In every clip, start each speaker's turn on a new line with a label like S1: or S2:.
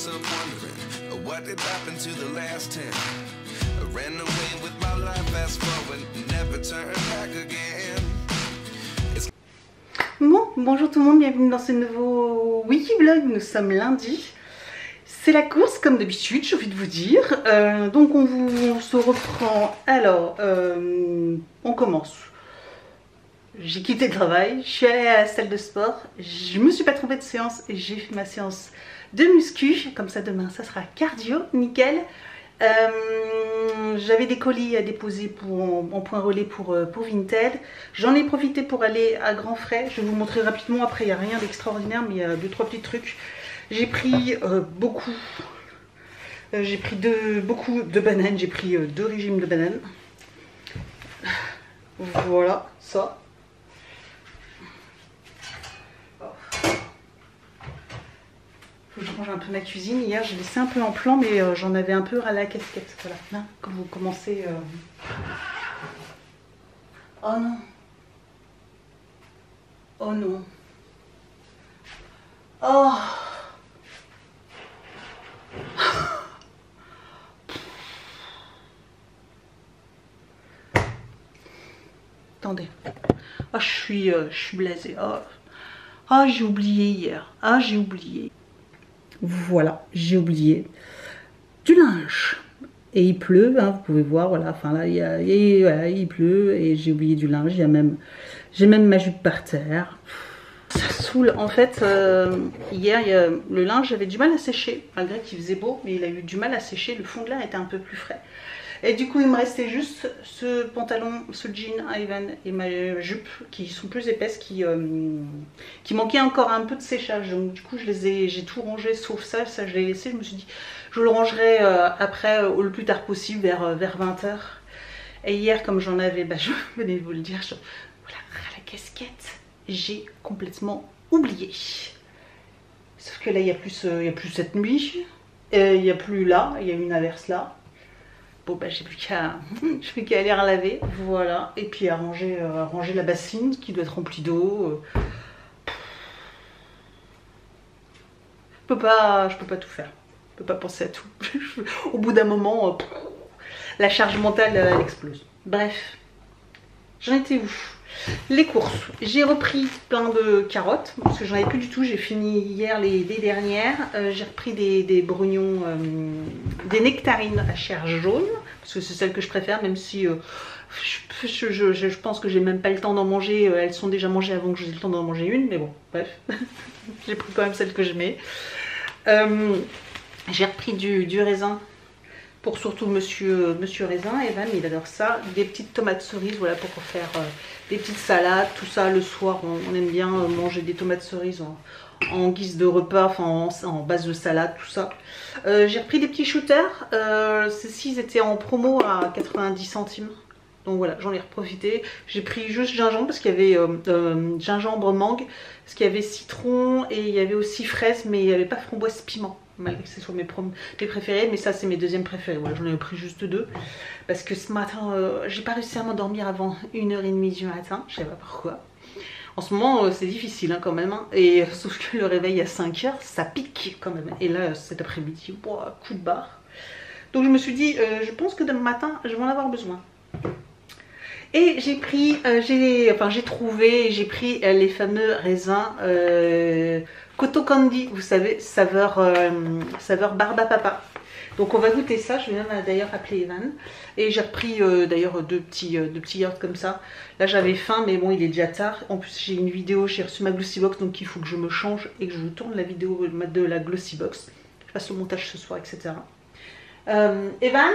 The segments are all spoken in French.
S1: myself wondering what did happen to the last 10. I ran away with my life, fast forward, never turn back again.
S2: Bon, bonjour tout le monde, bienvenue dans ce nouveau Wikivlog. Nous sommes lundi. C'est la course comme d'habitude, j'ai envie de vous dire. Donc on se reprend. Alors, on commence. J'ai quitté le travail, je suis allée à la salle de sport. Je me suis pas trompée de séance et j'ai fait ma séance de muscu. Comme ça demain ça sera cardio, nickel. J'avais des colis à déposer en point relais pour Vinted. J'en ai profité pour aller à grands frais. Je vais vous montrer rapidement. Après il n'y a rien d'extraordinaire, mais il y a 2-3 petits trucs. J'ai pris beaucoup de bananes. J'ai pris 2 régimes de bananes. Voilà ça. Faut que je range un peu ma cuisine. Hier j'ai laissé un peu en plan, mais j'en avais un peu ras la casquette. Voilà, là, quand vous commencez. Oh non. Oh non. Oh. Attendez. Ah, je suis blasée. Ah, j'ai oublié hier. Ah, j'ai oublié. Voilà, j'ai oublié du linge. Et il pleut, hein, vous pouvez voir, voilà, enfin là, il pleut et j'ai oublié du linge. J'ai même ma jupe par terre. Ça saoule. En fait, hier, le linge, j'avais du mal à sécher, malgré qu'il faisait beau, mais il a eu du mal à sécher. Le fond de l'air était un peu plus frais. Et du coup, il me restait juste ce pantalon, ce jean Ivan et ma jupe qui sont plus épaisses, qui manquaient encore un peu de séchage. Donc du coup, j'ai tout rangé sauf ça. Ça, je l'ai laissé. Je me suis dit, je le rangerai après, le plus tard possible, vers 20 h. Et hier, comme j'en avais, je venais de vous le dire, voilà, la casquette, j'ai complètement oublié. Sauf que là, il n'y a plus cette nuit. Il n'y a plus là, il y a une averse là. Bon j'ai plus qu'à aller relaver, voilà, et puis à ranger la bassine qui doit être remplie d'eau. Je peux pas tout faire, je peux pas penser à tout. Au bout d'un moment, la charge mentale elle explose. Bref, j'en étais où? Les courses, j'ai repris plein de carottes parce que j'en avais plus du tout. J'ai fini hier les dernières. J'ai repris des brugnons, des nectarines à chair jaune parce que c'est celle que je préfère, même si je pense que j'ai même pas le temps d'en manger. Elles sont déjà mangées avant que j'ai le temps d'en manger une, mais bon, bref, j'ai pris quand même celle que j'aimais. J'ai repris du raisin. Pour surtout monsieur Raisin, Evan, il adore ça. Des petites tomates cerises, voilà, pour faire des petites salades, tout ça. Le soir, on aime bien manger des tomates cerises en guise de repas, enfin en base de salade, tout ça. J'ai repris des petits shooters. Ceux-ci, ils étaient en promo à 90 centimes. Donc voilà, j'en ai profité. J'ai pris juste gingembre, parce qu'il y avait gingembre mangue, parce qu'il y avait citron et il y avait aussi fraise, mais il n'y avait pas framboise piment. Malgré que ce soit mes préférés, mais ça c'est mes deuxièmes préférés. Voilà, j'en ai pris juste 2 parce que ce matin j'ai pas réussi à m'endormir avant 1h30 du matin, je sais pas pourquoi. En ce moment c'est difficile hein, quand même hein. Et sauf que le réveil à 5 h ça pique quand même, et là cet après-midi coup de barre. Donc je me suis dit je pense que demain matin je vais en avoir besoin. Et j'ai pris, j'ai trouvé les fameux raisins Coto Candy, vous savez, saveur barbe à papa. Donc on va goûter ça, je vais même d'ailleurs appeler Evan. Et j'ai repris d'ailleurs deux petits yaourts comme ça. Là j'avais faim, mais bon il est déjà tard. En plus j'ai une vidéo, j'ai reçu ma Glossy Box, donc il faut que je me change et que je tourne la vidéo de la Glossy Box. Je fasse le montage ce soir, etc. Evan,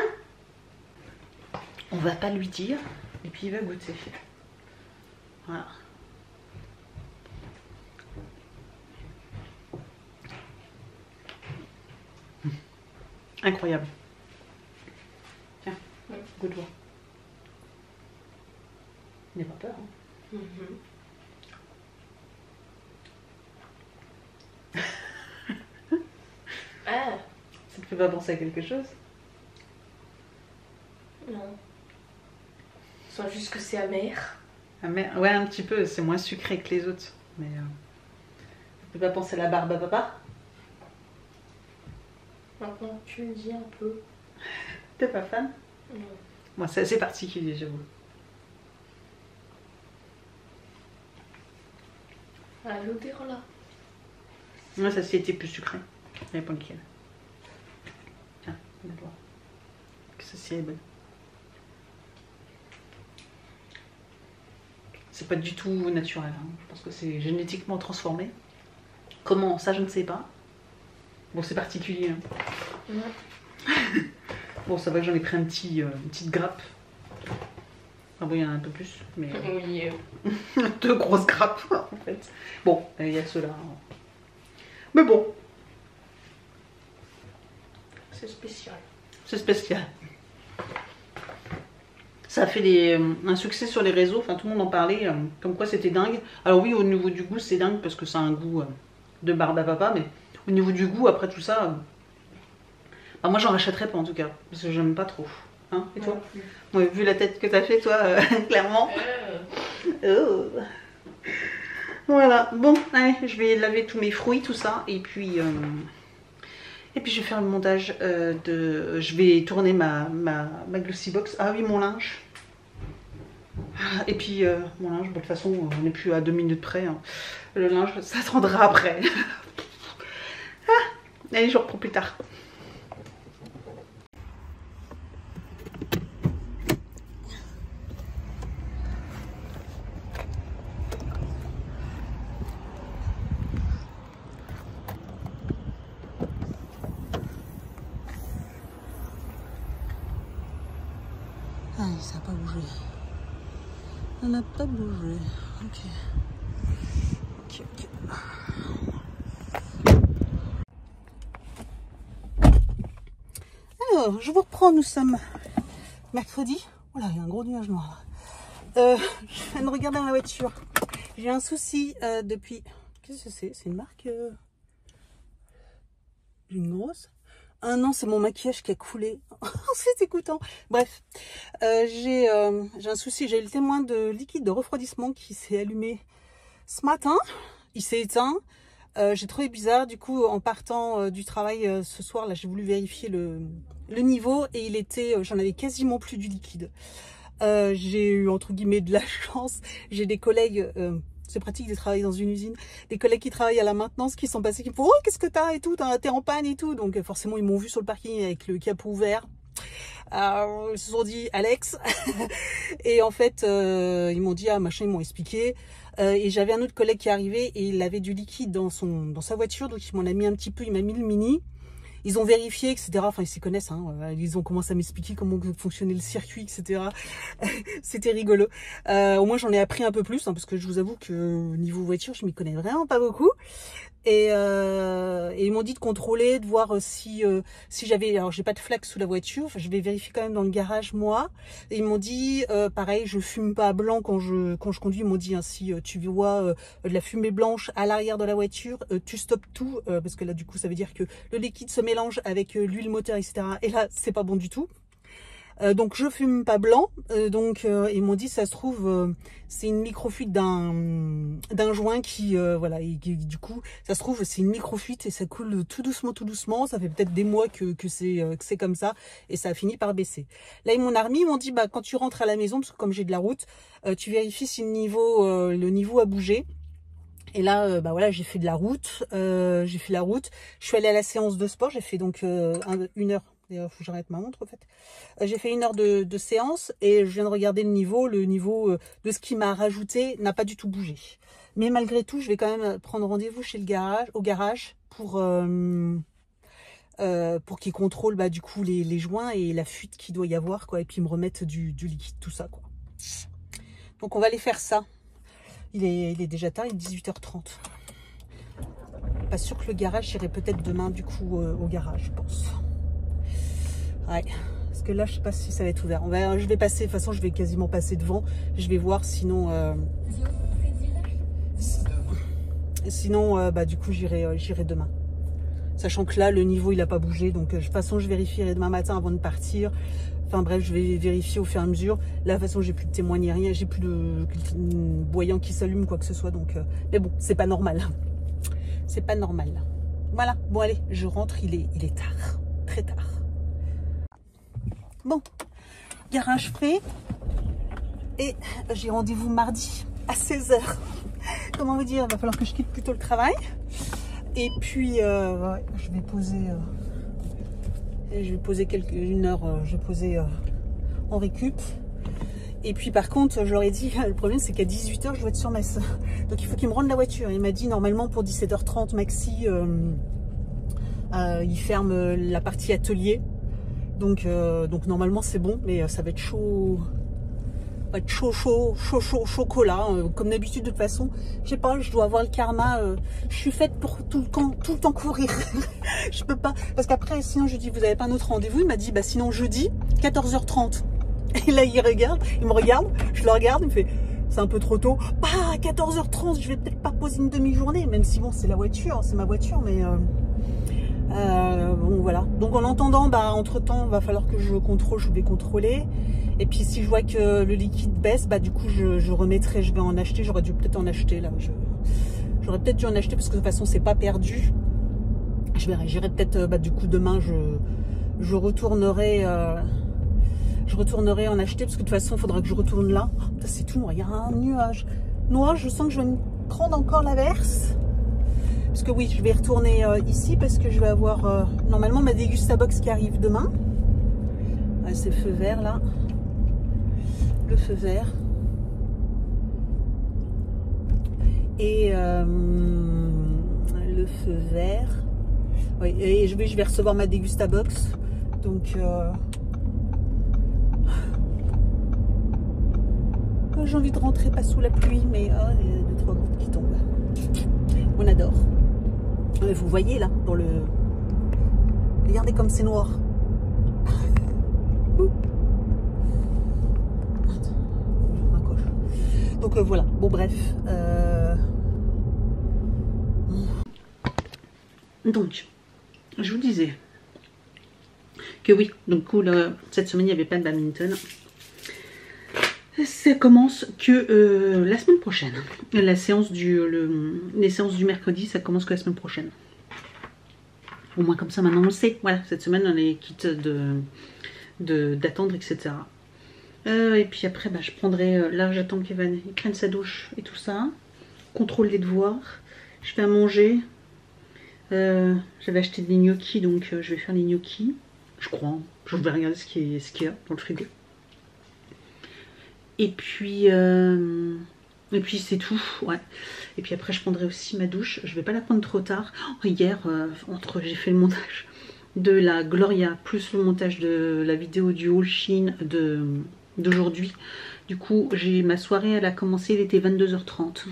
S2: on va pas lui dire. Et puis il va goûter. Voilà. Incroyable. Tiens, goûte-toi. N'aie pas peur. Hein.
S3: Ah.
S2: Ça te fait pas penser à quelque chose?
S3: Non. Soit juste que c'est amer.
S2: Amer, ouais, un petit peu, c'est moins sucré que les autres. Mais tu peux pas penser à la barbe à papa?
S3: Maintenant, tu me dis un peu.
S2: T'es pas fan?
S3: Non.
S2: Moi, c'est assez particulier, j'avoue.
S3: Ah, l'odeur là.
S2: Moi, ça c'était plus sucré. Ça dépend lequel. Tiens, on va voir. Que ça est bonne. C'est pas du tout naturel. Hein. Je pense que c'est génétiquement transformé. Comment? Ça, je ne sais pas. Bon, c'est particulier. Hein.
S3: Ouais.
S2: Bon, ça va que j'en ai pris une petite grappe. Ah bon, il y en a un peu plus. Mais
S3: Oui.
S2: 2 grosses grappes, en fait. Bon, il y a ceux-là. Mais bon.
S3: C'est spécial.
S2: C'est spécial. Ça a fait un succès sur les réseaux, enfin tout le monde en parlait, comme quoi c'était dingue. Alors oui, au niveau du goût, c'est dingue parce que ça a un goût de barbe à papa, mais au niveau du goût, après tout ça, bah, moi j'en rachèterais pas en tout cas, parce que j'aime pas trop. Hein, et toi? Ouais, vu la tête que t'as fait, toi, clairement. Oh. Voilà, bon, allez, je vais laver tous mes fruits, tout ça, et puis je vais faire le montage je vais tourner ma glossy box. Ah oui, mon linge. Et puis mon linge, bon, de toute façon, on n'est plus à 2 minutes près. Hein. Le linge, ça attendra après. Allez, je reprends plus tard. Ah, ça n'a pas bougé. Ça n'a pas bougé. Ok. Ok, ok. Alors, je vous reprends. Nous sommes mercredi. Oh là, il y a un gros nuage noir. Je viens de regarder dans la voiture. J'ai un souci depuis... Qu'est-ce que c'est? C'est une marque... J'ai une grosse... Ah non, c'est mon maquillage qui a coulé. C'est écoutant. Bref, j'ai un souci. J'ai eu le témoin de liquide de refroidissement qui s'est allumé ce matin. Il s'est éteint. J'ai trouvé bizarre. Du coup, en partant du travail ce soir, là, j'ai voulu vérifier le niveau et il était, j'en avais quasiment plus du liquide. J'ai eu entre guillemets de la chance. J'ai des collègues. C'est pratique de travailler dans une usine. Des collègues qui travaillent à la maintenance qui sont passés, qui me font « Oh, qu'est-ce que t'as et tout, t'es en panne et tout ». Donc forcément, ils m'ont vu sur le parking avec le capot ouvert. Ils se sont dit « Alex ». Et en fait, ils m'ont dit « Ah, machin », ils m'ont expliqué. Et j'avais un autre collègue qui est arrivé et il avait du liquide dans sa voiture. Donc il m'en a mis un petit peu, il m'a mis le mini. Ils ont vérifié, etc. Enfin, ils s'y connaissent. Hein. Ils ont commencé à m'expliquer comment fonctionnait le circuit, etc. C'était rigolo. Au moins, j'en ai appris un peu plus, hein, parce que je vous avoue que niveau voiture, je m'y connais vraiment pas beaucoup. Et ils m'ont dit de contrôler, de voir si j'avais... Alors, j'ai pas de flaque sous la voiture. Enfin, je vais vérifier quand même dans le garage, moi. Et ils m'ont dit, pareil, je fume pas blanc quand je conduis. Ils m'ont dit, hein, si tu vois de la fumée blanche à l'arrière de la voiture, tu stoppes tout. Parce que là, du coup, ça veut dire que le liquide se mélange avec l'huile moteur, etc. Et là, c'est pas bon du tout. Donc je fume pas blanc, donc ils m'ont dit ça se trouve c'est une microfuite d'un joint qui voilà, et du coup ça se trouve c'est une microfuite et ça coule tout doucement, ça fait peut-être des mois que c'est comme ça et ça a fini par baisser. Là ils m'ont remis, ils m'ont dit bah quand tu rentres à la maison, parce que comme j'ai de la route, tu vérifies si le niveau a bougé. Et là, bah voilà, j'ai fait de la route, je suis allée à la séance de sport, j'ai fait donc 1 heure. D'ailleurs, il faut que j'arrête ma montre en fait. J'ai fait 1 heure de séance et je viens de regarder le niveau. Le niveau de ce qui m'a rajouté n'a pas du tout bougé. Mais malgré tout, je vais quand même prendre rendez-vous chez au garage pour qu'ils contrôlent bah, du coup les joints et la fuite qu'il doit y avoir, quoi, et puis me remettre du liquide, tout ça, quoi. Donc on va aller faire ça. Il est déjà tard, il est 18h30. Pas sûr que le garage, j'irai peut-être demain du coup au garage, je pense. Ouais, parce que là, je sais pas si ça va être ouvert. Je vais passer, de toute façon, je vais quasiment passer devant. Je vais voir, sinon... bah, du coup, j'irai demain. Sachant que là, le niveau, il n'a pas bougé. Donc, de toute façon, je vérifierai demain matin avant de partir. Enfin, bref, je vais vérifier au fur et à mesure. Là, de toute façon, j'ai plus de témoins ni rien. J'ai plus de voyant qui s'allume, quoi que ce soit. Donc, mais bon, c'est pas normal. C'est pas normal. Voilà. Bon, allez, je rentre. Il est tard.
S4: très tard. Bon, garage fait. Et j'ai rendez-vous mardi à 16 h. Comment vous dire, il va falloir que je quitte plutôt le travail. Et puis, ouais, je vais poser une heure, je vais poser en récup. Et puis par contre, je leur ai dit, le problème c'est qu'à 18 h, je dois être sur Metz. Donc il faut qu'il me rende la voiture. Il m'a dit, normalement pour 17 h 30 maxi, il ferme la partie atelier. Donc normalement c'est bon, mais ça va être chaud. Chocolat, comme d'habitude. De toute façon, je sais pas, je dois avoir le karma, je suis faite pour tout le temps courir. Je peux pas, parce qu'après sinon je dis, vous avez pas un autre rendez-vous? Il m'a dit, bah sinon jeudi 14 h 30. Et là il me regarde, je le regarde, il me fait, c'est un peu trop tôt. Bah à 14 h 30, je vais peut-être pas poser une demi-journée, même si bon c'est la voiture, c'est ma voiture, mais bon voilà. Donc en entendant, bah entre temps va falloir que je vais contrôler. Et puis si je vois que le liquide baisse, bah du coup je remettrai, je vais en acheter. J'aurais dû peut-être en acheter là. J'aurais peut-être dû en acheter parce que de toute façon c'est pas perdu. Je verrai, j'irai peut-être, bah du coup demain je retournerai en acheter parce que de toute façon il faudra que je retourne là. Oh, c'est tout noir, il y a un nuage noir, je sens que je vais me prendre encore l'averse. Parce que oui, je vais retourner ici parce que je vais avoir normalement ma Degustabox qui arrive demain. C'est le feu vert là. Le feu vert. Et le feu vert. Oui, et je vais recevoir ma Degustabox. Donc j'ai envie de rentrer pas sous la pluie, mais il y a 2-3 gouttes qui tombent. On adore. Vous voyez là, dans le... Regardez comme c'est noir. Donc voilà, bon bref.
S2: Donc, je vous disais que oui, donc cette semaine il n'y avait pas de badminton. Ça commence que la semaine prochaine. Les séances du mercredi, ça commence que la semaine prochaine. Au moins comme ça maintenant on le sait. Voilà, cette semaine on est quitte d'attendre, etc. Et puis après, bah, je prendrai... là, j'attends qu'Evan prenne sa douche et tout ça. Contrôle des devoirs. Je fais à manger. J'avais acheté des gnocchis, donc je vais faire les gnocchis. Je crois. Hein. Je vais regarder ce qu'il y a dans le frigo. Et puis c'est tout. Ouais. Et puis après, je prendrai aussi ma douche. Je vais pas la prendre trop tard. Hier, j'ai fait le montage de la Gloria, plus le montage de la vidéo du haul Shein d'aujourd'hui. Du coup, ma soirée, elle a commencé, il était 22 h 30.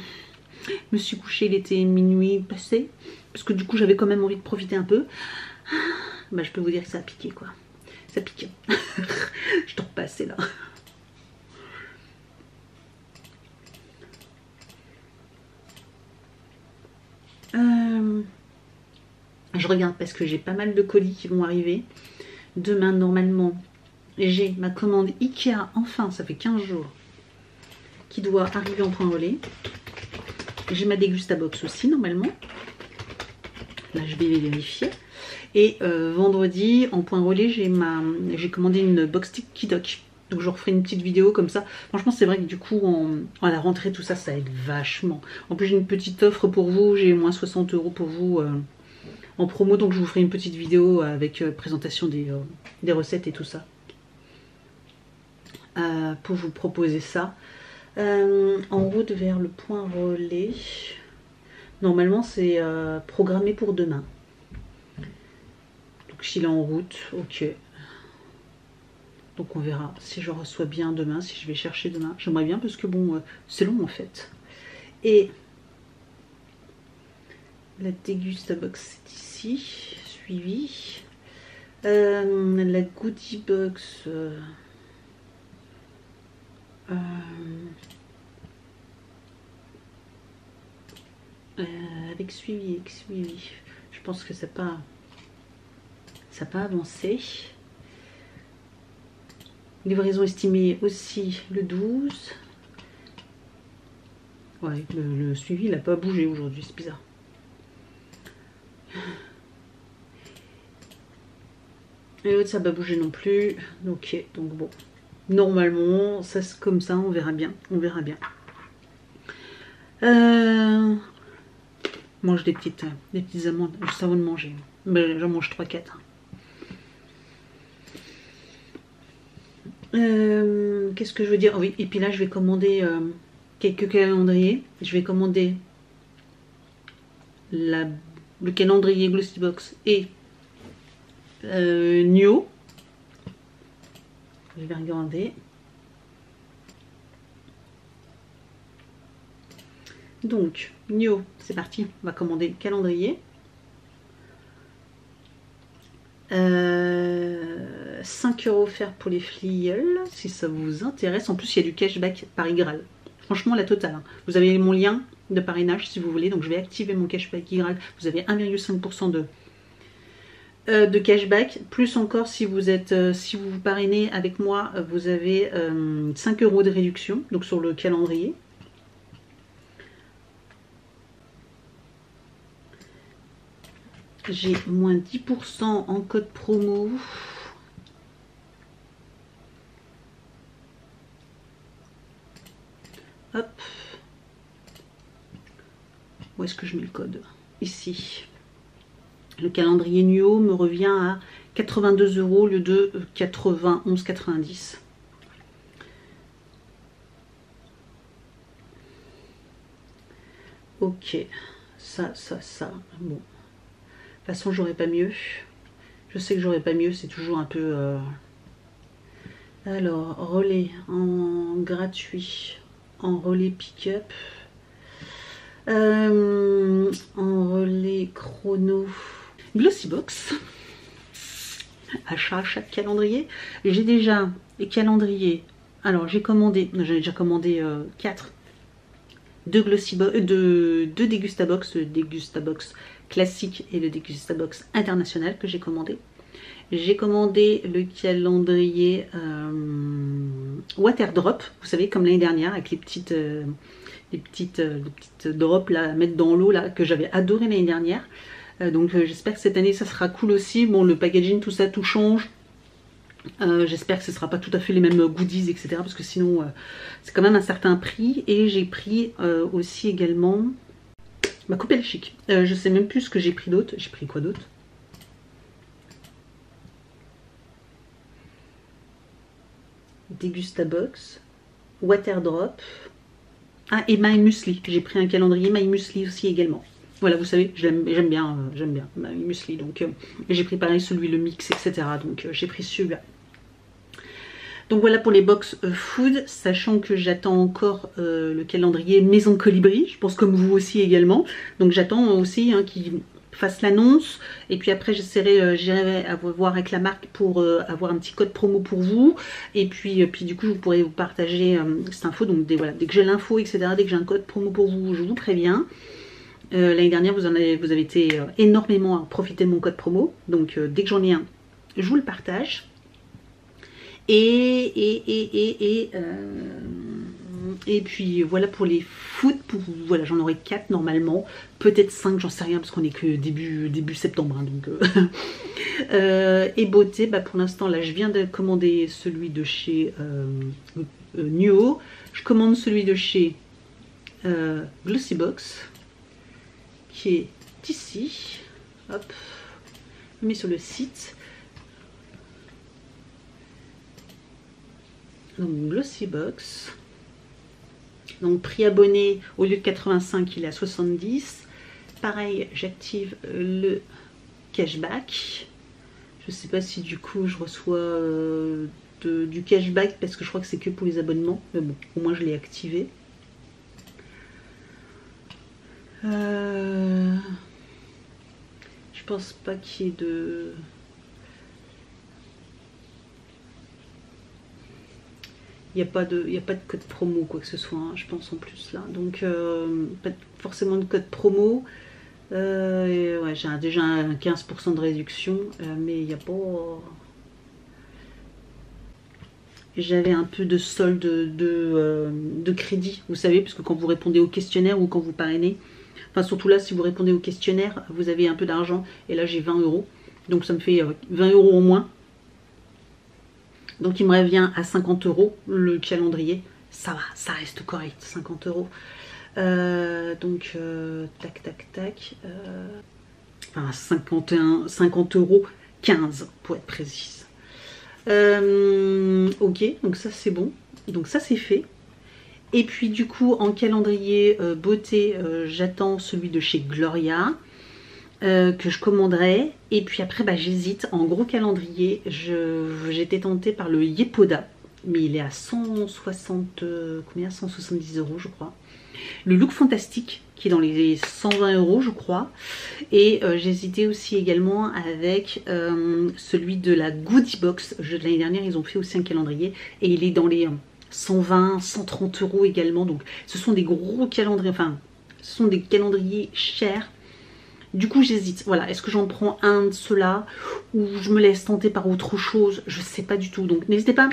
S2: Je me suis couchée, il était minuit passé. Parce que du coup, j'avais quand même envie de profiter un peu. Bah, je peux vous dire que ça a piqué, quoi. Ça pique. Je dors pas assez, là. Je regarde parce que j'ai pas mal de colis qui vont arriver. Demain, normalement, j'ai ma commande Ikea, enfin, ça fait 15 jours, qui doit arriver en point relais. J'ai ma Degustabox aussi, normalement. Là, je vais les vérifier. Et vendredi, en point relais, j'ai commandé une box TikTok. Donc, je referai une petite vidéo comme ça. Franchement, c'est vrai que du coup, à la rentrée, tout ça, ça aide vachement. En plus, j'ai une petite offre pour vous. J'ai moins 60 € pour vous en promo. Donc, je vous ferai une petite vidéo avec présentation des recettes et tout ça. Pour vous proposer ça. En route vers le point relais. Normalement, c'est programmé pour demain. Donc, s'il est en route, ok. Donc, on verra si je reçois bien demain, si je vais chercher demain. J'aimerais bien parce que, bon, c'est long en fait. Et la Degustabox, c'est ici, suivi. La Goodie Box... avec suivi. Je pense que ça n'a pas avancé. Livraison estimée aussi le 12. Ouais, le suivi, il n'a pas bougé aujourd'hui, c'est bizarre. Et l'autre, ça va pas bouger non plus. Ok, donc bon. Normalement, ça c'est comme ça, on verra bien. On verra bien. Mange des petites amandes juste avant de manger. Mais j'en mange 3-4. Qu'est-ce que je veux dire? Oh oui, et puis là, je vais commander quelques calendriers. Je vais commander le calendrier Glossybox et Nuo. Je vais regarder. Donc, Nuo, c'est parti. On va commander le calendrier. 5 € offerts pour les filleuls, si ça vous intéresse. En plus, il y a du cashback Paris Graal. Franchement, la totale. Hein. Vous avez mon lien de parrainage si vous voulez. Donc, je vais activer mon cashback Graal. Vous avez 1,5% de cashback. Plus encore, si vous vous parrainez avec moi, vous avez 5 € de réduction. Donc, sur le calendrier. J'ai moins 10% en code promo. Hop. Où est-ce que je mets le code? Ici. Le calendrier Nuo me revient à 82 € au lieu de 91,90 €. Ok. Ça. Bon. De toute façon, j'aurais pas mieux. Je sais que j'aurais pas mieux, c'est toujours un peu... Alors, relais en gratuit, en relais pick-up, en relais chrono, Glossybox, achat chaque calendrier. J'ai déjà les calendriers. Alors, j'ai déjà commandé 4. 2 Dégustabox, le Dégustabox classique et le Dégustabox international que j'ai commandé. J'ai commandé le calendrier Waterdrop, vous savez, comme l'année dernière, avec les petites drops là, à mettre dans l'eau là, que j'avais adoré l'année dernière. Donc j'espère que cette année ça sera cool aussi. Bon, le packaging, tout ça, tout change. J'espère que ce ne sera pas tout à fait les mêmes goodies, etc. Parce que sinon, c'est quand même un certain prix. Et j'ai pris aussi également ma Coupelle Chic. Je sais même plus ce que j'ai pris d'autre. J'ai pris quoi d'autre? Dégustabox, Waterdrop. Ah, et My Muesli. J'ai pris un calendrier My Muesli aussi également. Voilà, vous savez, j'aime bien My Muesli. Donc, j'ai pris pareil celui, le mix, etc. Donc, j'ai pris celui-là. Donc voilà pour les box food, sachant que j'attends encore le calendrier Maison Colibri, je pense comme vous aussi également. Donc j'attends aussi qu'ils fassent l'annonce, et puis après j'irai voir avec la marque pour avoir un petit code promo pour vous, et puis du coup je pourrai vous partager cette info. Donc voilà, dès que j'ai l'info, etc., dès que j'ai un code promo pour vous, je vous préviens. L'année dernière vous avez été énormément à profiter de mon code promo, donc dès que j'en ai un, je vous le partage. Et puis voilà pour les foot, voilà, j'en aurai 4 normalement, peut-être 5, j'en sais rien parce qu'on est que début septembre, hein, donc et beauté, bah pour l'instant là je viens de commander celui de chez Nuo, je commande celui de chez Glossybox qui est ici, hop, je mets sur le site. Donc Glossybox, donc prix abonné au lieu de 85 il est à 70. Pareil, j'active le cashback. Je sais pas si du coup je reçois du cashback parce que je crois que c'est que pour les abonnements, mais bon, au moins je l'ai activé. Je pense pas qu'il y ait de... Il n'y a pas de code promo ou quoi que ce soit, hein, je pense en plus là. Donc pas forcément de code promo. Ouais, j'ai déjà un 15% de réduction, mais il n'y a pas... J'avais un peu de solde de crédit, vous savez, parce que quand vous répondez au questionnaire ou quand vous parrainez, enfin surtout là si vous répondez au questionnaire, vous avez un peu d'argent, et là j'ai 20 €. Donc ça me fait 20 € en moins. Donc il me revient à 50 € le calendrier. Ça va, ça reste correct, 50 €. Donc tac tac tac. Enfin 50 € 15 pour être précise. Ok, donc ça c'est bon. Donc ça c'est fait. Et puis du coup en calendrier beauté, j'attends celui de chez Gloria. Que je commanderai. Et puis après bah, j'hésite. En gros calendrier, j'étais tentée par le Yepoda, mais il est à 160 combien, 170 € je crois. Le Look Fantastique qui est dans les 120 € je crois. Et j'hésitais aussi également avec celui de la Goodie Box. L'année dernière ils ont fait aussi un calendrier et il est dans les 120, 130 € également. Donc ce sont des gros calendriers, enfin ce sont des calendriers chers. Du coup j'hésite, voilà, est-ce que j'en prends un de ceux-là ou je me laisse tenter par autre chose, je sais pas du tout. Donc n'hésitez pas,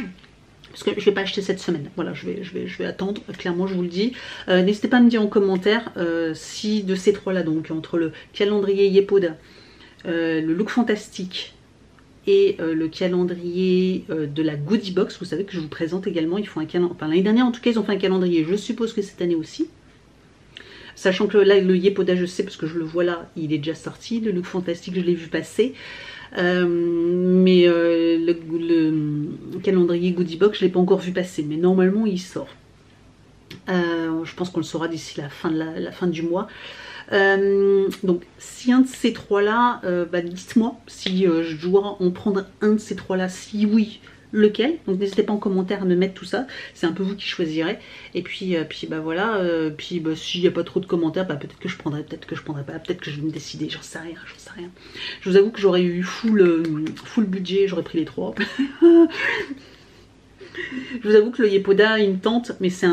S2: parce que je vais pas acheter cette semaine, voilà, je vais attendre, clairement je vous le dis. N'hésitez pas à me dire en commentaire si de ces trois-là, donc entre le calendrier Yepoda, le Look Fantastique et le calendrier de la Goodie Box, vous savez que je vous présente également, ils font un calendrier, enfin l'année dernière en tout cas ils ont fait un calendrier, je suppose que cette année aussi. Sachant que là, le Yepoda, je sais parce que je le vois là, il est déjà sorti. Le Look Fantastique, je l'ai vu passer. Mais le calendrier Goodie Box, je ne l'ai pas encore vu passer. Mais normalement, il sort. Je pense qu'on le saura d'ici la fin du mois. Donc, si un de ces trois-là, bah, dites-moi si je dois en prendre un de ces trois-là. Si oui, lequel. Donc n'hésitez pas en commentaire à me mettre tout ça, c'est un peu vous qui choisirez. Et puis bah voilà, puis bah, s'il n'y a pas trop de commentaires, bah, peut-être que je prendrai, peut-être que je prendrai pas, peut-être que je vais me décider, j'en sais rien, j'en sais rien. Je vous avoue que j'aurais eu full budget, j'aurais pris les trois. Je vous avoue que le Yepoda il me tente, mais c'est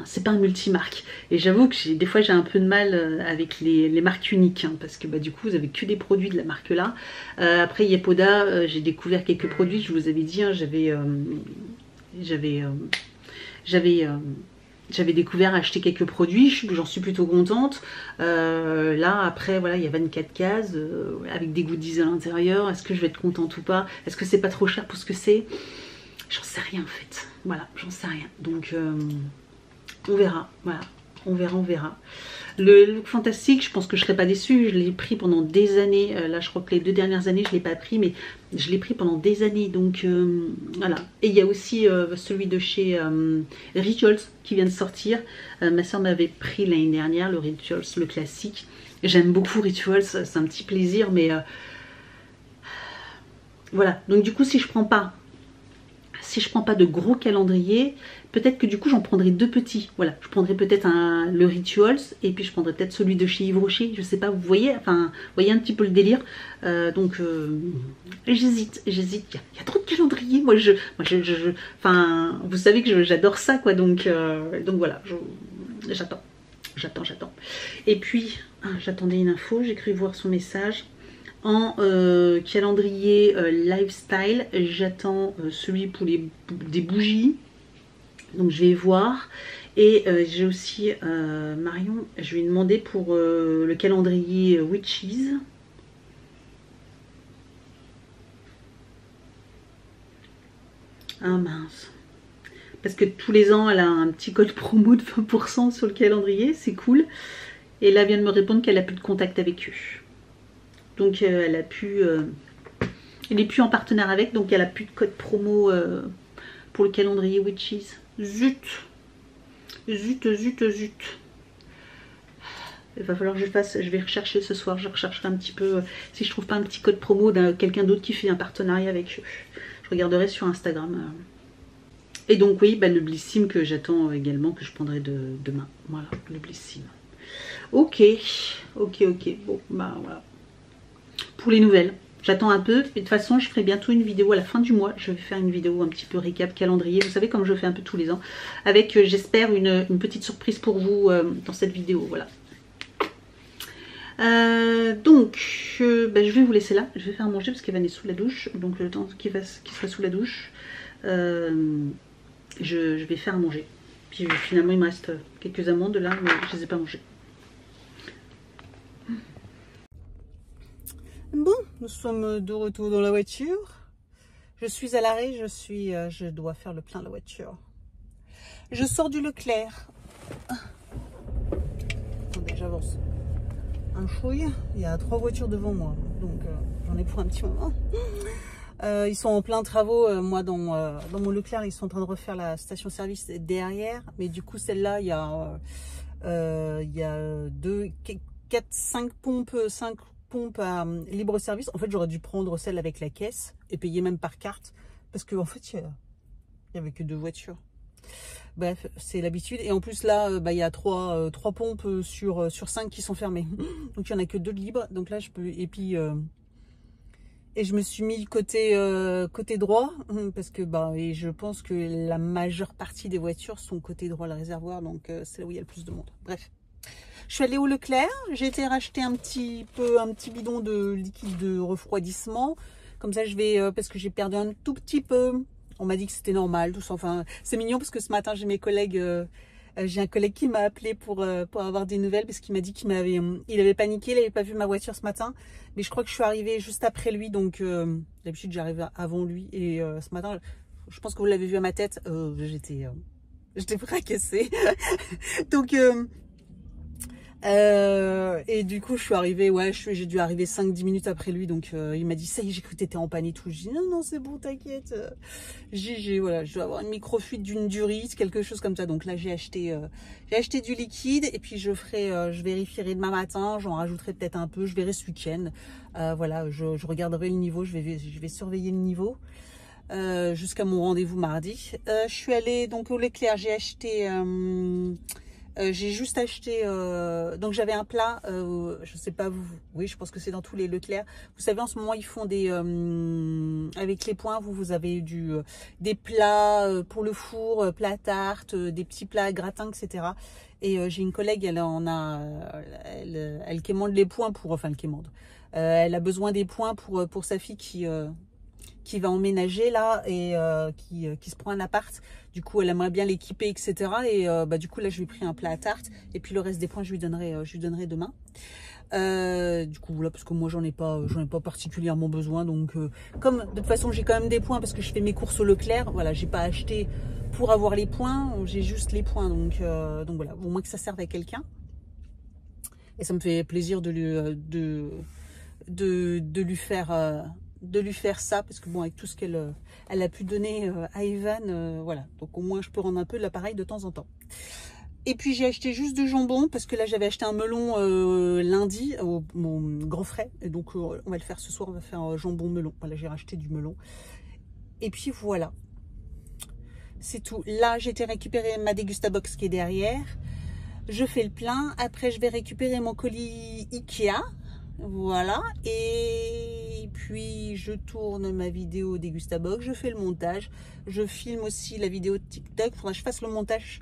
S2: c'est pas un multimarque. Et j'avoue que des fois j'ai un peu de mal avec les marques uniques, hein, parce que bah, du coup vous avez que des produits de la marque là. Après Yepoda, j'ai découvert quelques produits, je vous avais dit, hein, j'avais découvert, acheté quelques produits, j'en suis plutôt contente. Là après voilà, il y a 24 cases avec des goodies à l'intérieur. Est-ce que je vais être contente ou pas? Est-ce que c'est pas trop cher pour ce que c'est? J'en sais rien en fait, voilà, j'en sais rien. Donc on verra, voilà, on verra. Le Look Fantastique, je pense que je ne serai pas déçue, je l'ai pris pendant des années. Là je crois que les 2 dernières années je ne l'ai pas pris, mais je l'ai pris pendant des années. Donc voilà. Et il y a aussi celui de chez Rituals qui vient de sortir. Ma soeur m'avait pris l'année dernière, le Rituals, le classique. J'aime beaucoup Rituals, c'est un petit plaisir, mais voilà. Donc du coup si je prends pas de gros calendrier, peut-être que du coup j'en prendrai 2 petits. Voilà, je prendrai peut-être le Rituals et puis je prendrai peut-être celui de chez Yves Rocher. Je sais pas, vous voyez, enfin, vous voyez un petit peu le délire. Donc j'hésite. Il y a trop de calendriers. Moi, enfin, vous savez que j'adore ça, quoi. Donc voilà, j'attends. Et puis, j'attendais une info. J'ai cru voir son message. En calendrier lifestyle, j'attends celui pour des bougies, donc je vais voir. Et j'ai aussi Marion, je vais lui demander pour le calendrier Witches. Ah mince, parce que tous les ans elle a un petit code promo de 20% sur le calendrier, c'est cool. Et là elle vient de me répondre qu'elle a plus de contact avec eux. Donc elle a pu, elle est plus en partenaire avec, donc elle a plus de code promo pour le calendrier Witches. Zut. Il va falloir que je fasse, je vais rechercher ce soir, je rechercherai un petit peu si je trouve pas un petit code promo d'un quelqu'un d'autre qui fait un partenariat avec eux. Je regarderai sur Instagram. Et donc oui, bah, le Blissim que j'attends également, que je prendrai demain. Voilà, le Blissim. Ok, bon, bah voilà. Pour les nouvelles, j'attends un peu. Et de toute façon, je ferai bientôt une vidéo à la fin du mois. Je vais faire une vidéo un petit peu récap calendrier. Vous savez, comme je fais un peu tous les ans. Avec, j'espère, une petite surprise pour vous dans cette vidéo. Voilà. Donc, bah, je vais vous laisser là. Je vais faire manger parce qu'Evan est sous la douche. Donc, le temps qu'il soit sous la douche, je vais faire manger. Puis finalement, il me reste quelques amandes là, mais je les ai pas mangées. Bon, nous sommes de retour dans la voiture.
S4: Je suis à l'arrêt, je dois faire le plein de la voiture. Je sors du Leclerc. Attendez, j'avance. Un chouille, il y a 3 voitures devant moi, donc j'en ai pour un petit moment. Ils sont en plein travaux, moi dans mon Leclerc, ils sont en train de refaire la station-service derrière, mais du coup celle-là, il y a 5 pompes à libre service. En fait, j'aurais dû prendre celle avec la caisse et payer même par carte, parce qu'en fait, il n'y avait que 2 voitures. Bref, c'est l'habitude. Et en plus, là, il y a 3 pompes sur 5 qui sont fermées. Donc, il n'y en a que 2 de libres. Donc là, je peux... Et puis... Et je me suis mis côté droit, parce que et je pense que la majeure partie des voitures sont côté droit le réservoir. Donc, c'est là où il y a le plus de monde. Bref. Je suis allée au Leclerc, j'ai été racheter un petit bidon de liquide de refroidissement. Comme ça, je vais, parce que j'ai perdu un tout petit peu. On m'a dit que c'était normal, tout ça. Enfin, c'est mignon parce que ce matin, j'ai mes collègues, j'ai un collègue qui m'a appelé pour avoir des nouvelles parce qu'il m'a dit il avait paniqué, il n'avait pas vu ma voiture ce matin. Mais je crois que je suis arrivée juste après lui, donc d'habitude, j'arrive avant lui. Et ce matin, je pense que vous l'avez vu à ma tête, j'étais fracassée. Donc... et du coup je suis arrivée, j'ai dû arriver 5-10 minutes après lui, donc il m'a dit ça y est, j'ai cru que t'étais en panne et tout. Je dis non c'est bon, t'inquiète. Voilà, je dois avoir une micro-fuite d'une durite, quelque chose comme ça. Donc là j'ai acheté du liquide et puis je vérifierai demain matin, j'en rajouterai peut-être un peu, je verrai ce week-end. Voilà, je regarderai le niveau, je vais surveiller le niveau jusqu'à mon rendez-vous mardi. Je suis allée donc au Leclerc, j'ai acheté j'ai juste acheté, donc j'avais un plat, je sais pas vous, oui je pense que c'est dans tous les Leclerc. Vous savez en ce moment ils font des, avec les points, vous avez des plats pour le four, plats tarte, des petits plats gratins, etc. Et j'ai une collègue, elle quémande les points elle a besoin des points pour sa fille qui va emménager là et qui se prend un appart. Du coup, elle aimerait bien l'équiper, etc. Et du coup, là, je lui ai pris un plat à tarte. Et puis, le reste des points, je lui donnerai demain. Du coup, voilà, parce que moi, j'en ai pas particulièrement besoin. Donc, comme de toute façon, j'ai quand même des points parce que je fais mes courses au Leclerc. Voilà, j'ai pas acheté pour avoir les points. J'ai juste les points. Donc voilà, au moins que ça serve à quelqu'un. Et ça me fait plaisir de lui faire ça, parce que bon, avec tout ce qu'elle a pu donner à Evan, voilà, donc au moins je peux rendre un peu de l'appareil de temps en temps. Et puis j'ai acheté juste du jambon, parce que là j'avais acheté un melon lundi au mon grand frais, et donc on va le faire ce soir, on va faire jambon melon. Voilà, j'ai racheté du melon. Et puis voilà, c'est tout. Là j'ai été récupérer ma Degustabox qui est derrière, je fais le plein, après je vais récupérer mon colis Ikea. Voilà, et puis je tourne ma vidéo Degustabox, je fais le montage, je filme aussi la vidéo de TikTok. Faudra que je fasse le montage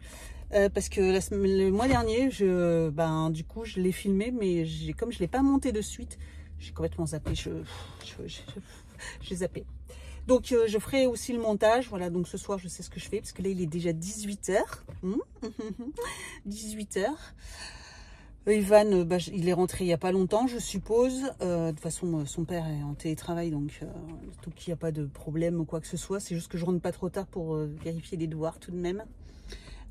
S4: parce que le mois dernier, du coup, je l'ai filmé, mais comme je ne l'ai pas monté de suite, j'ai complètement zappé, j'ai zappé. Donc je ferai aussi le montage, voilà, donc ce soir je sais ce que je fais, parce que là il est déjà 18h. 18h. Ivan, il est rentré il n'y a pas longtemps, je suppose. De toute façon, son père est en télétravail, donc il n'y a pas de problème ou quoi que ce soit. C'est juste que je rentre pas trop tard pour vérifier les devoirs tout de même.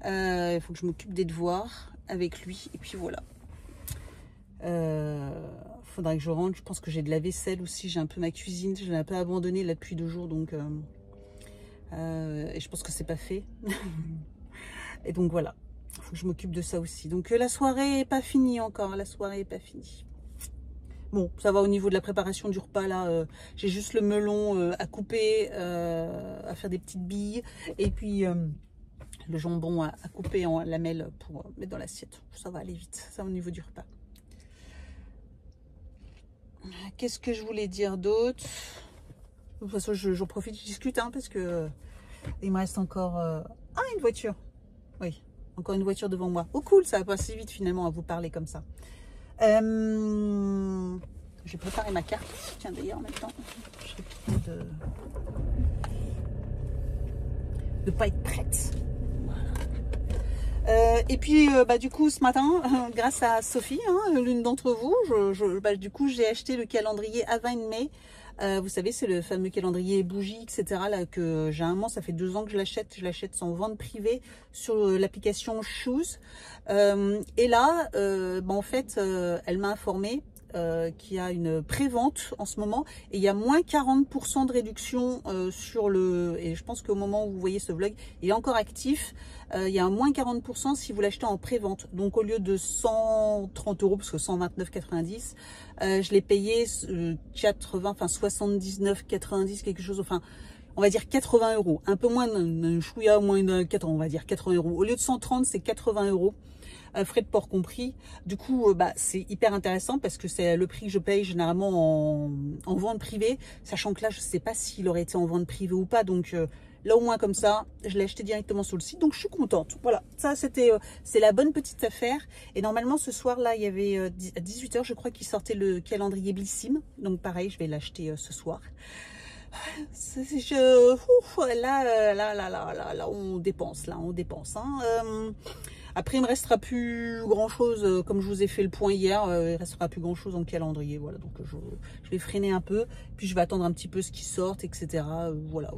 S4: Il faut que je m'occupe des devoirs avec lui. Et puis voilà. Faudra que je rentre. Je pense que j'ai de la vaisselle aussi. J'ai un peu ma cuisine. Je l'ai un peu abandonnée là depuis 2 jours, donc et je pense que c'est pas fait. Et donc voilà. Il faut que je m'occupe de ça aussi. Donc la soirée n'est pas finie encore. La soirée n'est pas finie. Bon, ça va au niveau de la préparation du repas. Là, j'ai juste le melon à couper, à faire des petites billes. Et puis le jambon à couper en lamelles pour mettre dans l'assiette. Ça va aller vite. Ça au niveau du repas. Qu'est-ce que je voulais dire d'autre? De toute façon, j'en profite, je discute parce que il me reste encore... une voiture. Oui. Encore une voiture devant moi. Oh cool, ça va passer vite finalement à vous parler comme ça. J'ai préparé ma carte. Tiens d'ailleurs en même temps, je risque de ne pas être prête. Voilà. Et puis du coup ce matin, grâce à Sophie, l'une d'entre vous, du coup j'ai acheté le calendrier Avon May Vous savez, c'est le fameux calendrier bougie, etc. Là, que généralement, ça fait 2 ans que je l'achète. Je l'achète sans vente privée sur l'application Shoes. Et là, en fait, elle m'a informé qu'il y a une pré-vente en ce moment et il y a moins 40% de réduction sur le... Et je pense qu'au moment où vous voyez ce vlog, il est encore actif. Il y a un moins 40% si vous l'achetez en pré-vente. Donc au lieu de 130 €, parce que 129,90, je l'ai payé 79,90, quelque chose, enfin... On va dire 80 €, un peu moins d'un chouïa, moins de 80, on va dire 80 €. Au lieu de 130, c'est 80 €. Frais de port compris. Du coup, c'est hyper intéressant parce que c'est le prix que je paye généralement en vente privée, sachant que là, je ne sais pas s'il aurait été en vente privée ou pas. Donc là, au moins comme ça, je l'ai acheté directement sur le site. Donc je suis contente. Voilà, ça c'est la bonne petite affaire. Et normalement, ce soir-là, il y avait à 18 h, je crois, qu'il sortait le calendrier Blissim. Donc pareil, je vais l'acheter ce soir. Là, on dépense, hein. Après, il me restera plus grand chose, comme je vous ai fait le point hier, il restera plus grand chose en calendrier, voilà. Donc je vais freiner un peu, puis je vais attendre un petit peu ce qui sort, etc. Voilà.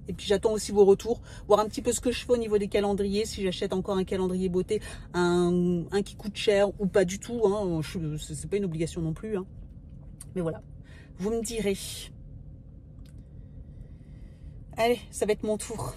S4: Et puis j'attends aussi vos retours, voir un petit peu ce que je fais au niveau des calendriers, si j'achète encore un calendrier beauté, un qui coûte cher ou pas du tout, hein. C'est pas une obligation non plus, hein. Mais voilà, vous me direz. Allez, ça va être mon tour.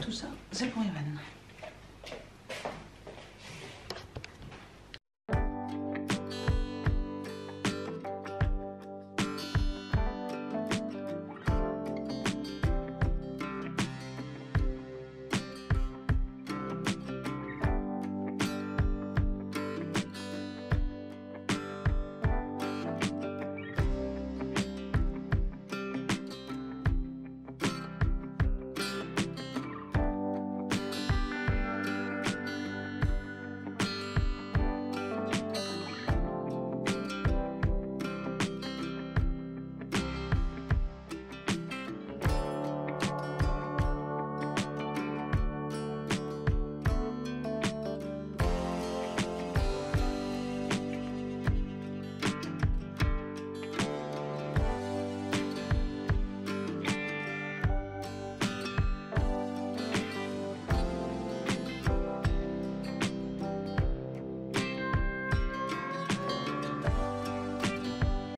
S4: Tout ça, c'est pour Evan.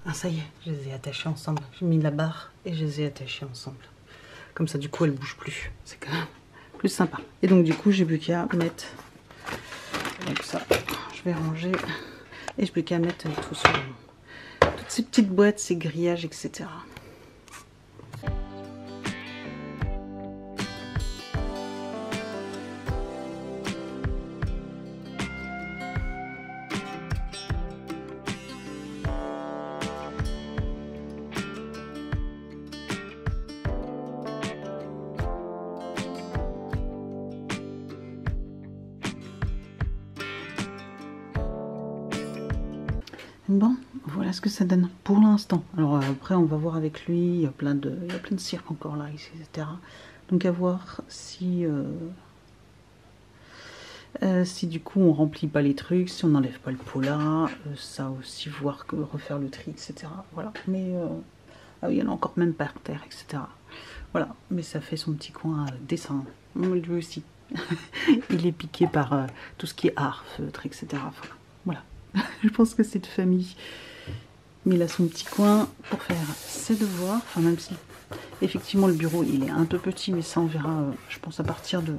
S4: Ah, ça y est, je les ai attachés ensemble. J'ai mis la barre et je les ai attachés ensemble. Comme ça, du coup, elles ne bougent plus. C'est quand même plus sympa. Et donc, du coup, j'ai plus qu'à mettre... Donc ça, je vais ranger. Et j'ai plus qu'à mettre tout sur... toutes ces petites boîtes, ces grillages, etc. Bon, voilà ce que ça donne pour l'instant. Alors après, on va voir avec lui. Il y a plein de cirques encore là, ici, etc. Donc à voir si Si du coup on remplit pas les trucs, si on n'enlève pas le pot là, ça aussi voir que refaire le tri, etc. Voilà. Mais ah oui, il y en a encore même par terre, etc. Voilà. Mais ça fait son petit coin dessin. Lui aussi. Il est piqué par tout ce qui est art, feutre, etc. Voilà. Je pense que c'est de famille. Mais il a son petit coin pour faire ses devoirs. Enfin, même si effectivement le bureau il est un peu petit, mais ça on verra, je pense à partir de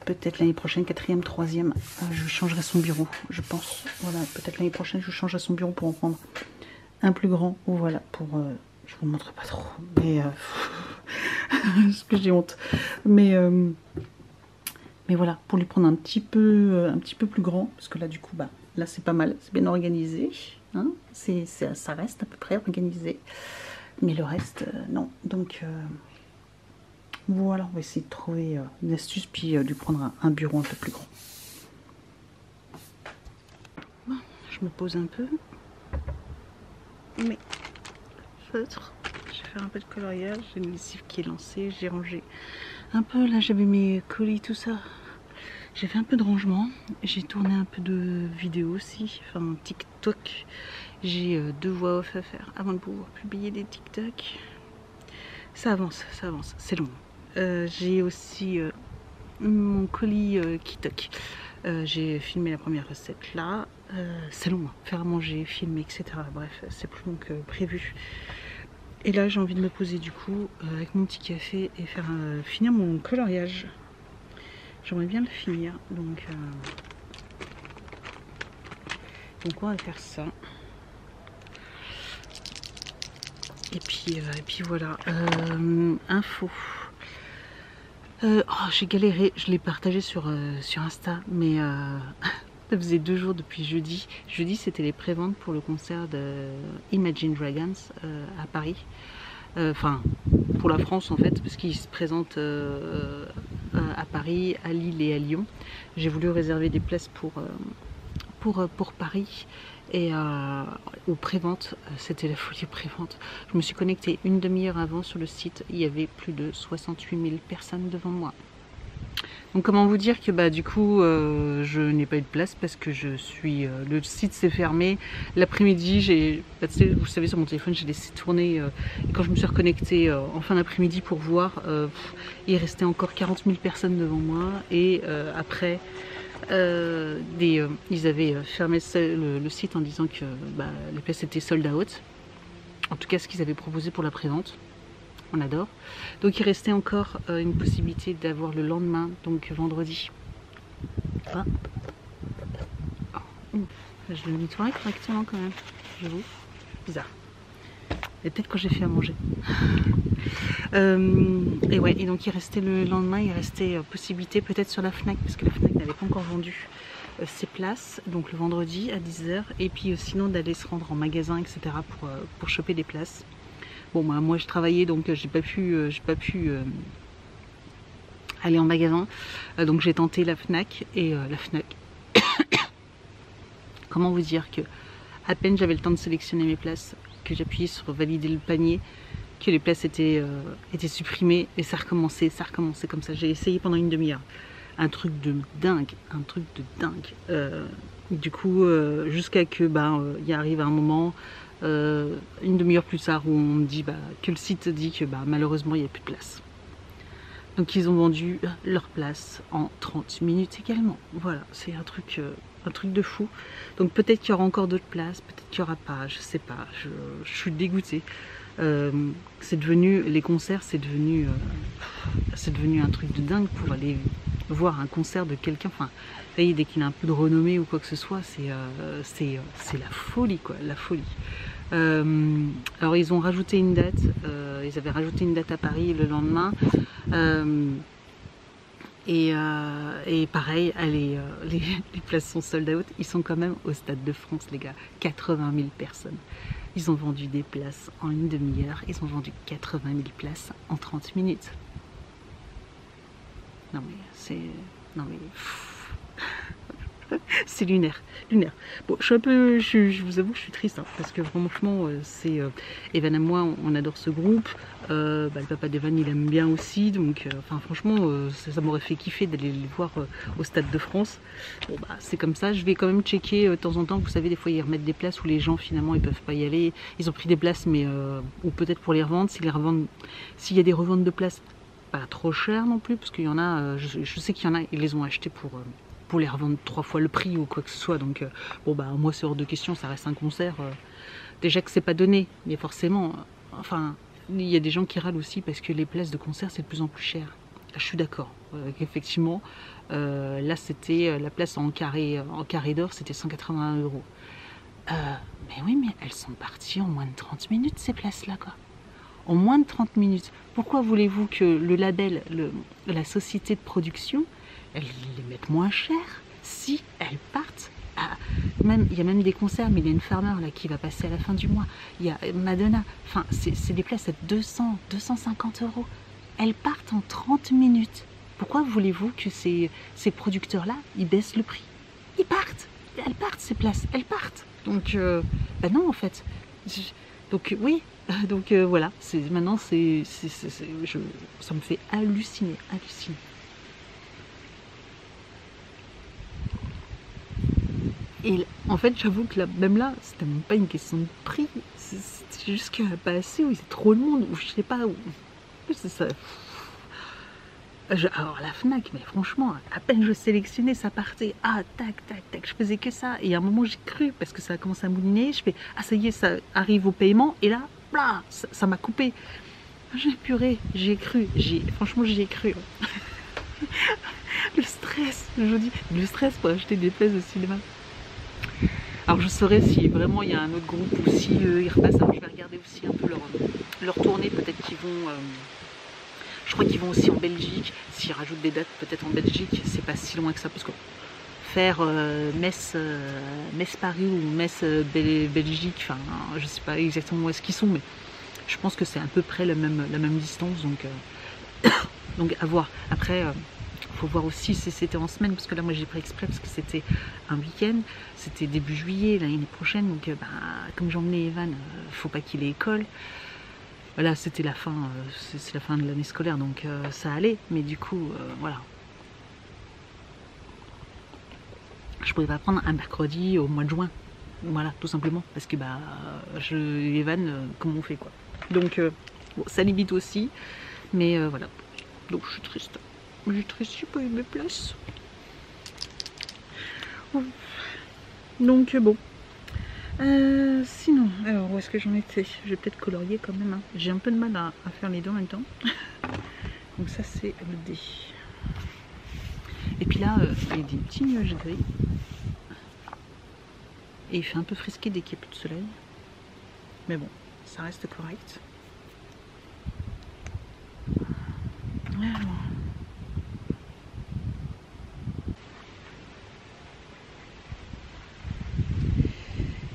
S4: peut-être l'année prochaine, 4e, 3e, je changerai son bureau, je pense. Voilà, peut-être l'année prochaine je changerai son bureau pour en prendre un plus grand. Ou voilà, pour... je vous montre pas trop, mais... parce que j'ai honte. Mais voilà, pour lui prendre un petit peu plus grand, parce que là du coup, bah, là c'est pas mal, c'est bien organisé. Hein, ça reste à peu près organisé. Mais le reste, non. Donc... voilà, on va essayer de trouver une astuce, puis lui prendre un bureau un peu plus grand. Bon, je me pose un peu. Mais, feutre. Je vais faire un peu de coloriage. J'ai une lessive qui est lancée. J'ai rangé un peu. Là, j'avais mes colis, tout ça. J'ai fait un peu de rangement. J'ai tourné un peu de vidéos aussi. Enfin, TikTok. J'ai 2 voix off à faire avant de pouvoir publier des TikTok. Ça avance, c'est long. J'ai aussi mon colis qui toque. J'ai filmé la première recette là. C'est long, hein. Faire à manger, filmer, etc. Bref, c'est plus long que prévu. Et là, j'ai envie de me poser du coup avec mon petit café et faire finir mon coloriage. J'aimerais bien le finir, donc on va faire ça. Et puis voilà. Info. Oh, j'ai galéré, je l'ai partagé sur Insta, mais ça faisait 2 jours depuis jeudi. Jeudi, c'était les préventes pour le concert de Imagine Dragons à Paris. Enfin, pour la France en fait, parce qu'ils se présentent à Paris, à Lille et à Lyon. J'ai voulu réserver des places pour Paris. Et aux préventes, c'était la folie aux préventes. Je me suis connectée une demi-heure avant sur le site. Il y avait plus de 68 000 personnes devant moi. Donc comment vous dire que bah du coup je n'ai pas eu de place parce que le site s'est fermé. L'après-midi, vous savez, sur mon téléphone j'ai laissé tourner et quand je me suis reconnectée en fin d'après-midi pour voir, il restait encore 40 000 personnes devant moi et après ils avaient fermé le site en disant que bah, les places étaient sold out. En tout cas, ce qu'ils avaient proposé pour la prévente. On adore. Donc, il restait encore une possibilité d'avoir le lendemain, donc vendredi. Ah. Oh. Je le nettoie correctement quand même. J'avoue. Bizarre. Et peut-être quand j'ai fait à manger. Et ouais, et donc il restait le lendemain, il restait possibilité peut-être sur la Fnac, parce que la Fnac n'avait pas encore vendu ses places, donc le vendredi à 10 h, et puis sinon d'aller se rendre en magasin, etc. pour choper des places. Bon, bah, moi je travaillais, donc j'ai pas pu aller en magasin, donc j'ai tenté la Fnac, et la Fnac, comment vous dire que à peine j'avais le temps de sélectionner mes places, que j'appuyais sur valider le panier, que les places étaient supprimées et ça recommençait comme ça. J'ai essayé pendant une demi-heure. Un truc de dingue, du coup, jusqu'à que il arrive un moment, une demi-heure plus tard, où on me dit que le site dit que malheureusement il n'y a plus de place. Donc ils ont vendu leur place en 30 minutes également. Voilà, c'est un truc de fou. Donc peut-être qu'il y aura encore d'autres places, peut-être qu'il n'y aura pas, je sais pas, je suis dégoûtée. C'est devenu, les concerts, c'est devenu un truc de dingue pour aller voir un concert de quelqu'un. Enfin, vous voyez, dès qu'il a un peu de renommée ou quoi que ce soit, c'est la folie, quoi, la folie. Alors ils ont rajouté une date, ils avaient rajouté une date à Paris le lendemain. Et pareil, les places sont sold out. Ils sont quand même au Stade de France, les gars. 80 000 personnes. Ils ont vendu des places en une demi-heure. Ils ont vendu 80 000 places en 30 minutes. Non mais c'est... Non mais...
S2: C'est lunaire, lunaire. Bon, je suis un peu, je vous avoue que je suis triste, hein, parce que franchement, c'est Evan et moi, on adore ce groupe. Le papa d'Evan, il aime bien aussi, donc, enfin, franchement, ça m'aurait fait kiffer d'aller les voir au Stade de France. Bon, bah, c'est comme ça. Je vais quand même checker de temps en temps. Vous savez, des fois, ils remettent des places où les gens finalement, ils peuvent pas y aller. Ils ont pris des places, mais ou peut-être pour les revendre. S'il y a des reventes de places, pas trop cher non plus, parce qu'il y en a. Je sais qu'il y en a, ils les ont achetés pour les revendre 3 fois le prix ou quoi que ce soit. Donc bon bah moi c'est hors de question, ça reste un concert. Déjà que c'est pas donné, mais forcément, enfin il y a des gens qui râlent aussi parce que les places de concert c'est de plus en plus cher. Je suis d'accord, effectivement. Là c'était la place en carré d'or, c'était 181 €. Mais oui, mais elles sont parties en moins de 30 minutes ces places là quoi. En moins de 30 minutes. Pourquoi voulez-vous que le label, la société de production, elles les mettent moins cher si elles partent il y a même des concerts, mais il y a une Farmer là qui va passer à la fin du mois. Il y a Madonna, enfin c'est des places à 200, 250 €. Elles partent en 30 minutes. Pourquoi voulez-vous que ces producteurs-là, ils baissent le prix? Ils partent, elles partent ces places, elles partent. Donc, bah non en fait. Donc oui, donc voilà, maintenant ça me fait halluciner, halluciner. Et en fait, j'avoue que même là, c'était même pas une question de prix. C'était juste qu'il n'y a pas assez, ou c'est trop de monde, ou je sais pas. C'est ça. Alors la Fnac, mais franchement, à peine je sélectionnais, ça partait. Ah, tac, tac, tac, je faisais que ça. Et à un moment, j'ai cru, parce que ça a commencé à mouliner. Je fais, ah, ça y est, ça arrive au paiement. Et là, blah, ça m'a coupé. J'ai puré, j'ai cru. Franchement, j'y ai cru. Le stress, je vous dis, le stress pour acheter des places de cinéma. Alors je saurais si vraiment il y a un autre groupe ou si ils repassent. Alors je vais regarder aussi un peu leur tournée, peut-être qu'ils vont, je crois qu'ils vont aussi en Belgique, s'ils rajoutent des dates peut-être en Belgique, c'est pas si loin que ça, parce que faire Metz Paris ou Metz Belgique, enfin je sais pas exactement où est-ce qu'ils sont, mais je pense que c'est à peu près la même distance, donc à voir. Après faut voir aussi si c'était en semaine, parce que là moi j'ai pris exprès parce que c'était un week-end, c'était début juillet l'année prochaine, donc comme j'emmenais Evan, faut pas qu'il ait école. Voilà, c'était la fin, c'est la fin de l'année scolaire, donc ça allait, mais du coup voilà. Je pouvais pas prendre un mercredi au mois de juin, voilà, tout simplement, parce que Evan, comment on fait quoi. Donc bon, ça limite aussi, mais voilà, donc je suis triste. J'ai triste, pas eu mes places. Donc bon. Sinon, alors où est-ce que j'en étais? Je vais peut-être colorier quand même. Hein. J'ai un peu de mal à faire les deux en même temps. Donc ça c'est le dé. Et puis là, il y a des petits nuages gris. Et il fait un peu frisqué dès qu'il n'y a plus de soleil. Mais bon, ça reste correct. Alors.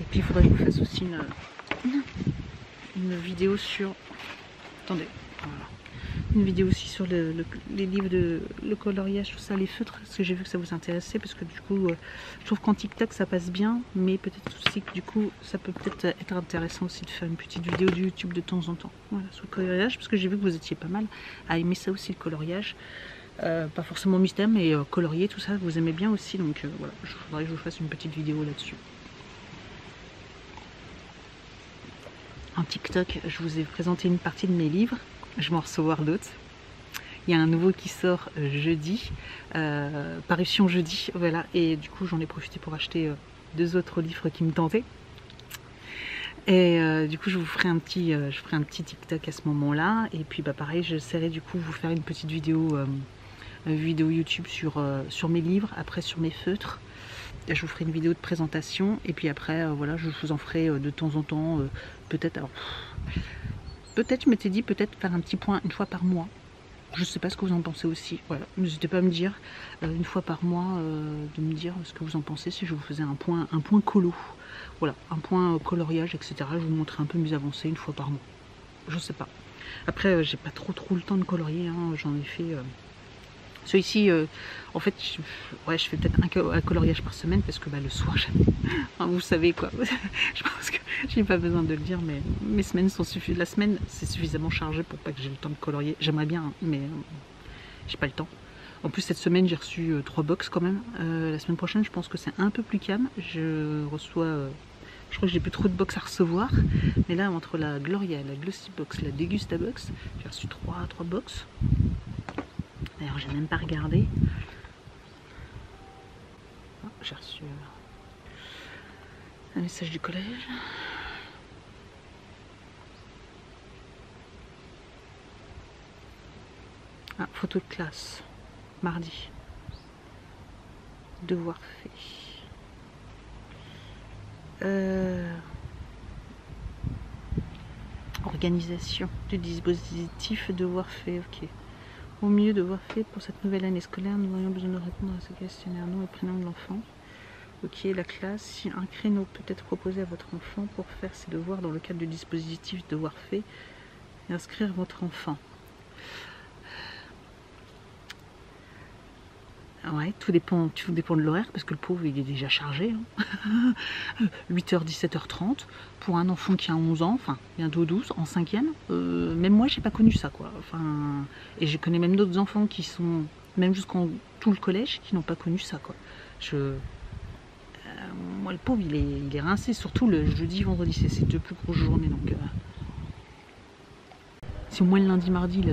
S2: Puis il faudrait que je vous fasse aussi une vidéo sur... Attendez, voilà. Une vidéo aussi sur les livres de le coloriage, tout ça, les feutres, parce que j'ai vu que ça vous intéressait, parce que du coup, je trouve qu'en TikTok ça passe bien, mais peut-être aussi que du coup, ça peut peut-être être intéressant aussi de faire une petite vidéo de YouTube de temps en temps, voilà, sur le coloriage, parce que j'ai vu que vous étiez pas mal à aimer ça aussi, le coloriage. Pas forcément mystère, mais colorier, tout ça, vous aimez bien aussi, donc voilà, je voudrais que je vous fasse une petite vidéo là-dessus. En TikTok, je vous ai présenté une partie de mes livres, je vais en recevoir d'autres. Il y a un nouveau qui sort jeudi, parution jeudi, voilà, et du coup j'en ai profité pour acheter 2 autres livres qui me tentaient. Et du coup je vous ferai un petit, TikTok à ce moment-là, et puis bah pareil, j'essaierai du coup de vous faire une petite vidéo, YouTube sur mes livres, après sur mes feutres. Je vous ferai une vidéo de présentation, et puis après voilà, je vous en ferai de temps en temps, peut-être, alors peut-être je m'étais dit peut-être faire un petit point une fois par mois, je sais pas ce que vous en pensez aussi, voilà, n'hésitez pas à me dire une fois par mois, de me dire ce que vous en pensez, si je vous faisais un point colo, voilà, un point coloriage, etc. Je vous montrerai un peu mes avancées une fois par mois, je sais pas. Après j'ai pas trop le temps de colorier, hein. J'en ai fait Celui-ci, en fait, je fais peut-être un coloriage par semaine parce que le soir, vous savez quoi. Je pense que j'ai pas besoin de le dire, mais mes semaines sont suffisantes. La semaine, c'est suffisamment chargé pour pas que j'ai le temps de colorier. J'aimerais bien, hein, mais j'ai pas le temps. En plus, cette semaine, j'ai reçu 3 box quand même. La semaine prochaine, je pense que c'est un peu plus calme. Je reçois, je crois que j'ai plus trop de box à recevoir. Mais là, entre la Gloria, la Glossy Box, la Degusta Box, j'ai reçu 3 box. D'ailleurs, j'ai même pas regardé. Oh, j'ai reçu un message du collège. Ah, photo de classe. Mardi. Devoir fait. Organisation du dispositif devoir fait. Ok. Au mieux, devoir fait pour cette nouvelle année scolaire, nous aurions besoin de répondre à ce questionnaire, nom et prénom de l'enfant. Ok, la classe, si un créneau peut être proposé à votre enfant pour faire ses devoirs dans le cadre du dispositif devoir fait et inscrire votre enfant. Ouais, tout dépend de l'horaire parce que le pauvre il est déjà chargé. Hein. 8h, 17h30 pour un enfant qui a 11 ans, enfin bientôt 12, en 5e. Même moi j'ai pas connu ça quoi. Enfin, et je connais même d'autres enfants qui sont, même jusqu'en tout le collège, qui n'ont pas connu ça quoi. Moi le pauvre il est rincé, surtout le jeudi, vendredi, c'est ces 2 plus grosses journées. Donc, si au moins le lundi, mardi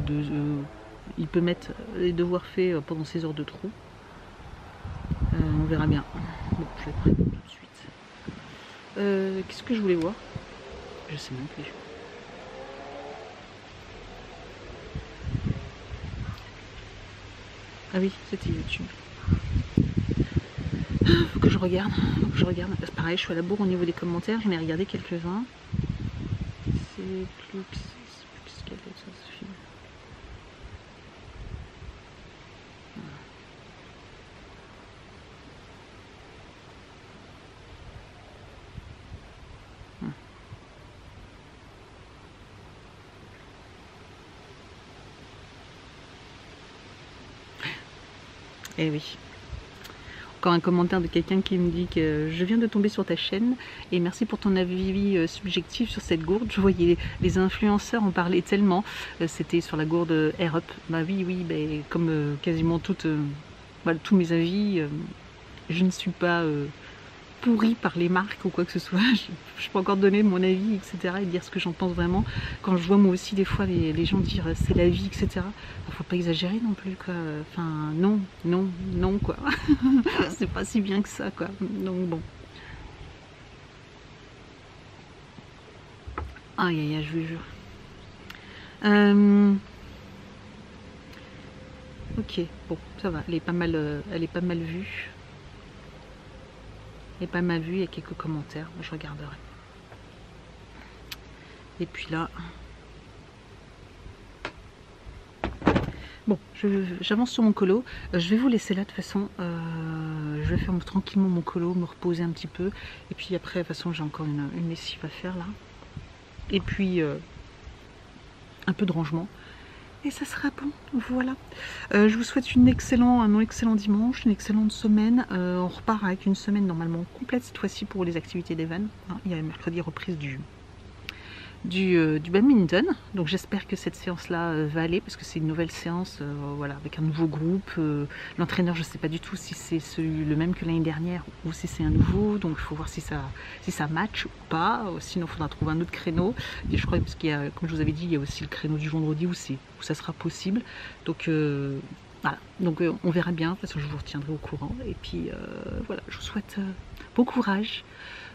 S2: il peut mettre les devoirs faits pendant ses heures de trou. On verra bien. Bon, je vais prendre tout de suite. Qu'est-ce que je voulais voir? Je sais même plus. Ah oui, c'était YouTube. Faut que je regarde. Pareil, je suis à la bourre au niveau des commentaires. J'en ai regardé quelques-uns. C'est plus qu'elle est ça se filme. Eh oui. Encore un commentaire de quelqu'un qui me dit que je viens de tomber sur ta chaîne et merci pour ton avis subjectif sur cette gourde. Je voyais les influenceurs en parlaient tellement. C'était sur la gourde Air Up. Bah oui, comme quasiment tous mes avis, je ne suis pas pourrie par les marques ou quoi que ce soit. Je peux encore donner mon avis, etc. et dire ce que j'en pense vraiment. Quand je vois moi aussi des fois les gens dire c'est la vie, etc. Faut pas exagérer non plus quoi. Enfin non quoi. C'est pas si bien que ça quoi. Donc bon. Aïe, je vous jure. Ok, bon, ça va. Elle est pas mal vue. Elle est pas mal vue, il y a quelques commentaires. Je regarderai. Et puis là. Bon, j'avance sur mon colo. Je vais vous laisser là de toute façon. Je vais faire tranquillement mon colo, me reposer un petit peu. Et puis après, de toute façon, j'ai encore une lessive à faire là. Et puis, un peu de rangement. Et ça sera bon, voilà. Je vous souhaite un excellent dimanche, une excellente semaine. On repart avec une semaine normalement complète cette fois-ci pour les activités d'Evan. Il y a mercredi reprise du badminton, donc j'espère que cette séance là va aller parce que c'est une nouvelle séance, voilà, avec un nouveau groupe. L'entraîneur, je sais pas du tout si c'est le même que l'année dernière ou si c'est un nouveau, donc il faut voir si ça match ou pas, sinon il faudra trouver un autre créneau. Et je crois parce qu'il y a, comme je vous avais dit, il y a aussi le créneau du vendredi où ça sera possible, donc voilà, donc on verra bien, parce que je vous retiendrai au courant. Et puis voilà, je vous souhaite bon courage,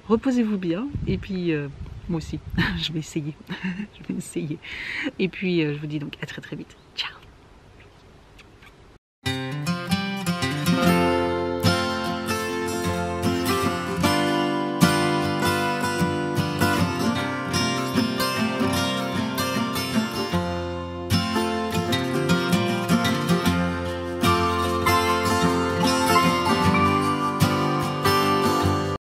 S2: reposez-vous bien, et puis moi aussi, je vais essayer. Et puis je vous dis donc à très vite. Ciao.